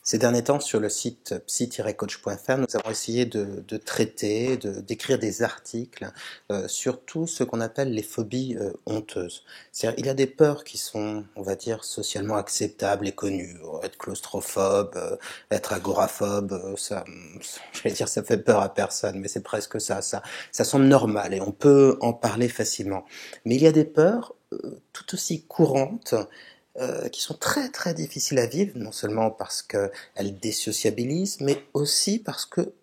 Ces derniers temps, sur le site psy-coach.fr, nous avons essayé de traiter, d'écrire des articles sur tout ce qu'on appelle les phobies honteuses. C'est-à-dire, il y a des peurs qui sont, on va dire, socialement acceptables et connues. Être claustrophobe, être agoraphobe, j'allais dire, ça fait peur à personne, mais c'est presque ça semble normal et on peut en parler facilement. Mais il y a des peurs tout aussi courantes qui sont très très difficiles à vivre, non seulement parce qu'elles désociabilisent, mais aussi parce que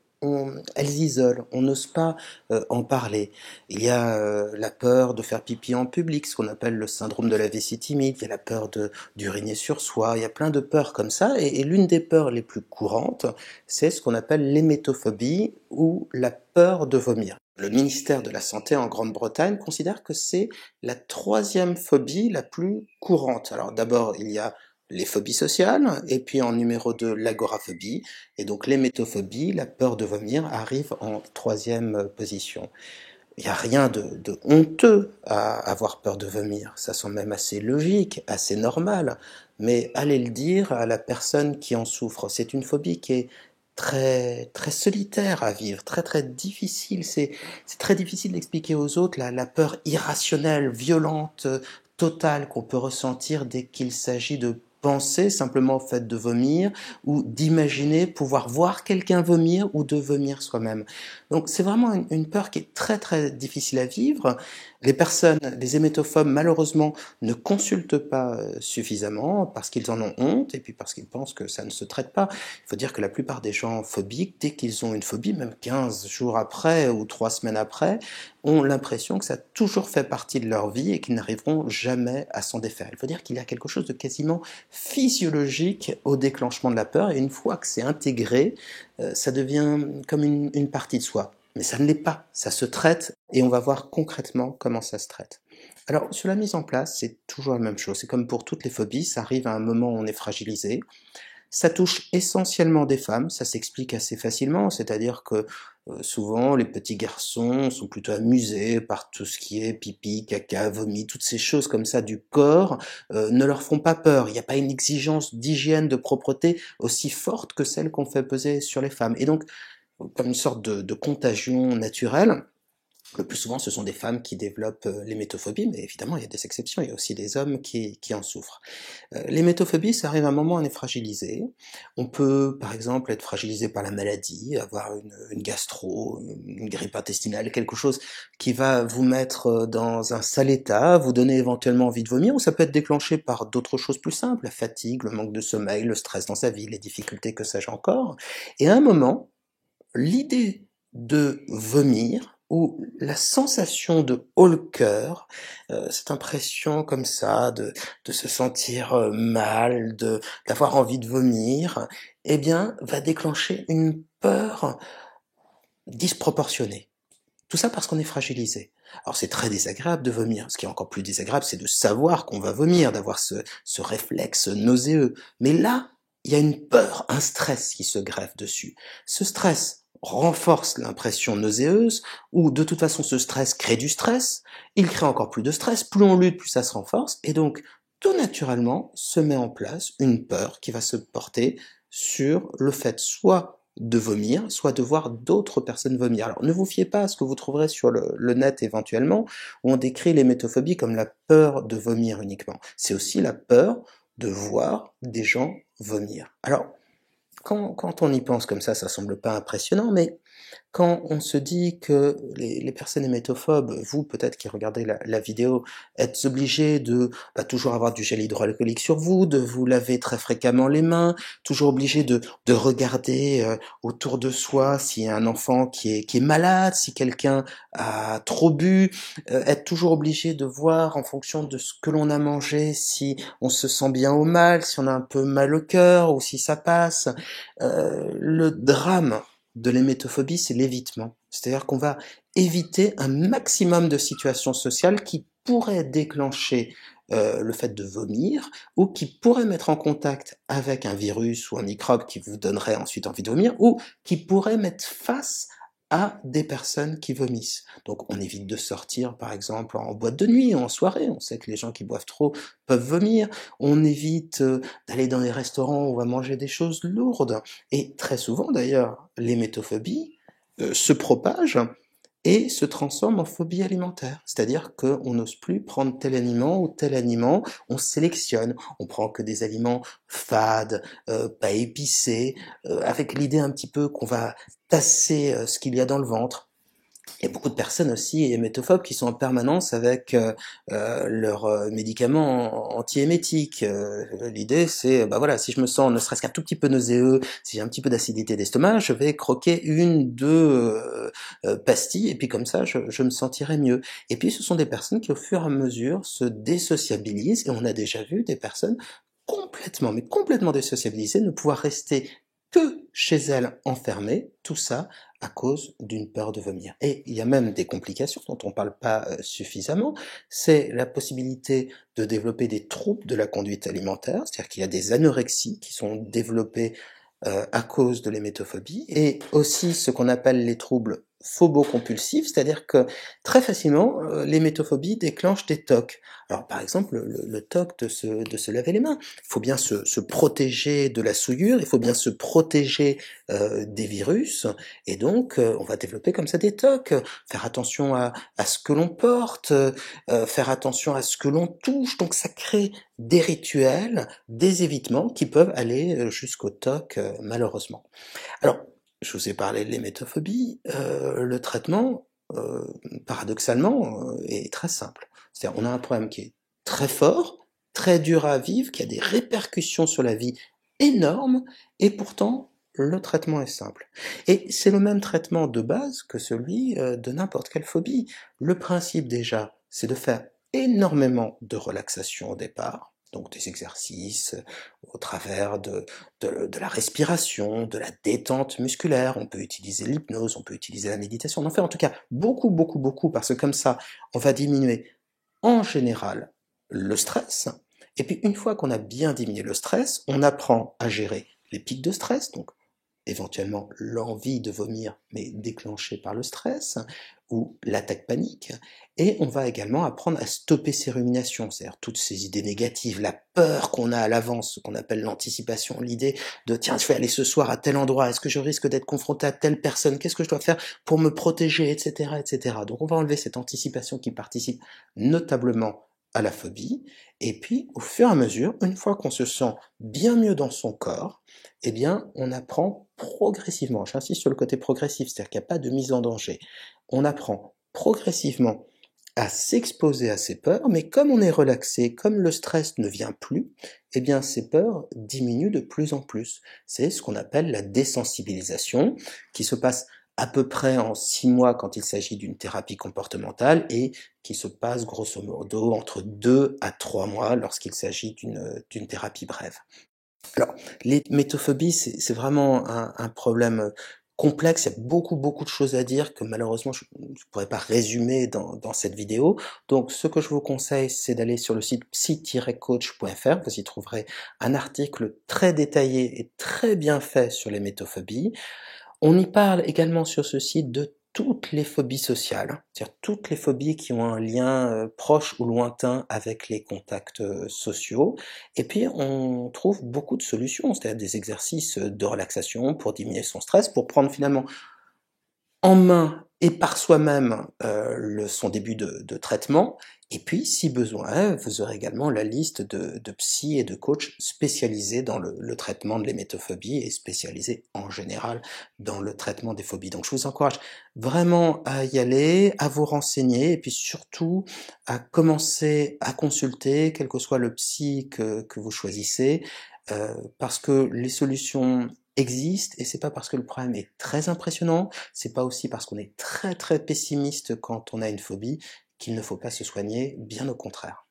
elles isolent, on n'ose pas en parler. Il y a la peur de faire pipi en public, ce qu'on appelle le syndrome de la vessie timide, il y a la peur d'uriner sur soi, il y a plein de peurs comme ça, et l'une des peurs les plus courantes, c'est ce qu'on appelle l'hémétophobie ou la peur de vomir. Le ministère de la Santé en Grande-Bretagne considère que c'est la troisième phobie la plus courante. Alors d'abord, il y a les phobies sociales, et puis en numéro 2, l'agoraphobie, et donc l'hémétophobie, la peur de vomir, arrive en troisième position. Il n'y a rien de honteux à avoir peur de vomir, ça semble même assez logique, assez normal, mais allez le dire à la personne qui en souffre. C'est une phobie qui est très très solitaire à vivre, très très difficile. C'est très difficile d'expliquer aux autres la peur irrationnelle, violente, totale qu'on peut ressentir dès qu'il s'agit de penser simplement au fait de vomir ou d'imaginer pouvoir voir quelqu'un vomir ou de vomir soi-même. Donc c'est vraiment une peur qui est très très difficile à vivre. Les personnes, les hémétophobes, malheureusement, ne consultent pas suffisamment parce qu'ils en ont honte et puis parce qu'ils pensent que ça ne se traite pas. Il faut dire que la plupart des gens phobiques, dès qu'ils ont une phobie, même 15 jours après ou 3 semaines après, ont l'impression que ça a toujours fait partie de leur vie et qu'ils n'arriveront jamais à s'en défaire. Il faut dire qu'il y a quelque chose de quasiment physiologique au déclenchement de la peur et une fois que c'est intégré, ça devient comme une partie de soi. Mais ça ne l'est pas, ça se traite et on va voir concrètement comment ça se traite. Alors, sur la mise en place, c'est toujours la même chose. C'est comme pour toutes les phobies, ça arrive à un moment où on est fragilisé. Ça touche essentiellement des femmes, ça s'explique assez facilement, c'est-à-dire que souvent les petits garçons sont plutôt amusés par tout ce qui est pipi, caca, vomi, toutes ces choses comme ça du corps ne leur font pas peur. Il n'y a pas une exigence d'hygiène, de propreté aussi forte que celle qu'on fait peser sur les femmes. Et donc, comme une sorte de contagion naturelle, le plus souvent, ce sont des femmes qui développent l'hémétophobie, mais évidemment, il y a des exceptions, il y a aussi des hommes qui en souffrent. L'hémétophobie, ça arrive à un moment où on est fragilisé. On peut, par exemple, être fragilisé par la maladie, avoir une gastro, une grippe intestinale, quelque chose qui va vous mettre dans un sale état, vous donner éventuellement envie de vomir, ou ça peut être déclenché par d'autres choses plus simples, la fatigue, le manque de sommeil, le stress dans sa vie, les difficultés, que sais-je encore. Et à un moment, l'idée de vomir ou la sensation de haut-le-cœur, cette impression comme ça de se sentir mal, d'avoir envie de vomir, eh bien, va déclencher une peur disproportionnée. Tout ça parce qu'on est fragilisé. Alors c'est très désagréable de vomir. Ce qui est encore plus désagréable, c'est de savoir qu'on va vomir, d'avoir ce réflexe nauséeux. Mais là, il y a une peur, un stress qui se greffe dessus. Ce stress renforce l'impression nauséeuse, ou de toute façon ce stress crée du stress, il crée encore plus de stress, plus on lutte, plus ça se renforce, et donc tout naturellement se met en place une peur qui va se porter sur le fait soit de vomir, soit de voir d'autres personnes vomir. Alors ne vous fiez pas à ce que vous trouverez sur le net éventuellement, où on décrit l'hémétophobie comme la peur de vomir uniquement. C'est aussi la peur de voir des gens vomir. Alors, quand on y pense comme ça semble pas impressionnant, mais quand on se dit que les personnes hémétophobes, vous peut-être qui regardez la vidéo, êtes obligés de toujours avoir du gel hydroalcoolique sur vous, de vous laver très fréquemment les mains, toujours obligés de regarder autour de soi s'il y a un enfant qui est malade, si quelqu'un a trop bu, être toujours obligé de voir en fonction de ce que l'on a mangé si on se sent bien ou mal, si on a un peu mal au cœur ou si ça passe. Le drame de l'hémétophobie, c'est l'évitement. C'est-à-dire qu'on va éviter un maximum de situations sociales qui pourraient déclencher le fait de vomir ou qui pourraient mettre en contact avec un virus ou un microbe qui vous donnerait ensuite envie de vomir ou qui pourraient mettre face à des personnes qui vomissent. Donc on évite de sortir par exemple en boîte de nuit, en soirée, on sait que les gens qui boivent trop peuvent vomir, on évite d'aller dans les restaurants où on va manger des choses lourdes, et très souvent d'ailleurs l'hémétophobie se propage et se transforme en phobie alimentaire. C'est-à-dire qu'on n'ose plus prendre tel aliment ou tel aliment, on sélectionne, on prend que des aliments fades, pas épicés, avec l'idée un petit peu qu'on va tasser ce qu'il y a dans le ventre. Il y a beaucoup de personnes aussi hémétophobes qui sont en permanence avec leurs médicaments antiémétiques. L'idée, c'est, bah voilà, si je me sens ne serait-ce qu'un tout petit peu nauséeux, si j'ai un petit peu d'acidité d'estomac, je vais croquer une, deux pastilles, et puis comme ça, je me sentirai mieux. Et puis, ce sont des personnes qui, au fur et à mesure, se désociabilisent, et on a déjà vu des personnes complètement, mais complètement désociabilisées, ne pouvoir rester que chez elles enfermées, tout ça à cause d'une peur de vomir. Et il y a même des complications dont on ne parle pas suffisamment, c'est la possibilité de développer des troubles de la conduite alimentaire, c'est-à-dire qu'il y a des anorexies qui sont développées à cause de l'hémétophobie, et aussi ce qu'on appelle les troubles phobocompulsifs, c'est-à-dire que très facilement, l'hémétophobie déclenche des TOC. Alors par exemple, le TOC de se laver les mains. Il faut bien se protéger de la souillure, il faut bien se protéger des virus, et donc on va développer comme ça des TOC. Faire attention à ce que l'on porte, faire attention à ce que l'on touche, donc ça crée des rituels, des évitements qui peuvent aller jusqu'au TOC, malheureusement. Alors, je vous ai parlé de l'hémétophobie, le traitement, paradoxalement, est très simple. C'est-à-dire, on a un problème qui est très fort, très dur à vivre, qui a des répercussions sur la vie énormes, et pourtant, le traitement est simple. Et c'est le même traitement de base que celui de n'importe quelle phobie. Le principe déjà, c'est de faire énormément de relaxation au départ, donc des exercices au travers de la respiration, de la détente musculaire, on peut utiliser l'hypnose, on peut utiliser la méditation, on en fait en tout cas beaucoup, beaucoup, beaucoup, parce que comme ça, on va diminuer en général le stress, et puis une fois qu'on a bien diminué le stress, on apprend à gérer les pics de stress, donc éventuellement l'envie de vomir, mais déclenchée par le stress, ou l'attaque panique, et on va également apprendre à stopper ces ruminations, c'est-à-dire toutes ces idées négatives, la peur qu'on a à l'avance, ce qu'on appelle l'anticipation, l'idée de tiens, je vais aller ce soir à tel endroit, est-ce que je risque d'être confronté à telle personne, qu'est-ce que je dois faire pour me protéger, etc., etc. Donc on va enlever cette anticipation qui participe notablement à la phobie, et puis au fur et à mesure, une fois qu'on se sent bien mieux dans son corps, eh bien, on apprend progressivement, j'insiste sur le côté progressif, c'est-à-dire qu'il n'y a pas de mise en danger, on apprend progressivement à s'exposer à ces peurs, mais comme on est relaxé, comme le stress ne vient plus, eh bien ces peurs diminuent de plus en plus. C'est ce qu'on appelle la désensibilisation, qui se passe à peu près en 6 mois quand il s'agit d'une thérapie comportementale, et qui se passe grosso modo entre 2 à 3 mois lorsqu'il s'agit d'une thérapie brève. Alors, l'hémétophobie, c'est vraiment un problème complexe. Il y a beaucoup, beaucoup de choses à dire que malheureusement je ne pourrais pas résumer dans cette vidéo. Donc, ce que je vous conseille, c'est d'aller sur le site psy-coach.fr. Vous y trouverez un article très détaillé et très bien fait sur l'hémétophobie. On y parle également sur ce site de toutes les phobies sociales, c'est-à-dire toutes les phobies qui ont un lien proche ou lointain avec les contacts sociaux. Et puis on trouve beaucoup de solutions, c'est-à-dire des exercices de relaxation pour diminuer son stress, pour prendre finalement en main et par soi-même son début de traitement. Et puis, si besoin, vous aurez également la liste de psy et de coachs spécialisés dans le traitement de l'hémétophobie et spécialisés en général dans le traitement des phobies. Donc, je vous encourage vraiment à y aller, à vous renseigner, et puis surtout à commencer à consulter, quel que soit le psy que vous choisissez, parce que les solutions existent, et c'est pas parce que le problème est très impressionnant, c'est pas aussi parce qu'on est très très pessimiste quand on a une phobie qu'il ne faut pas se soigner, bien au contraire.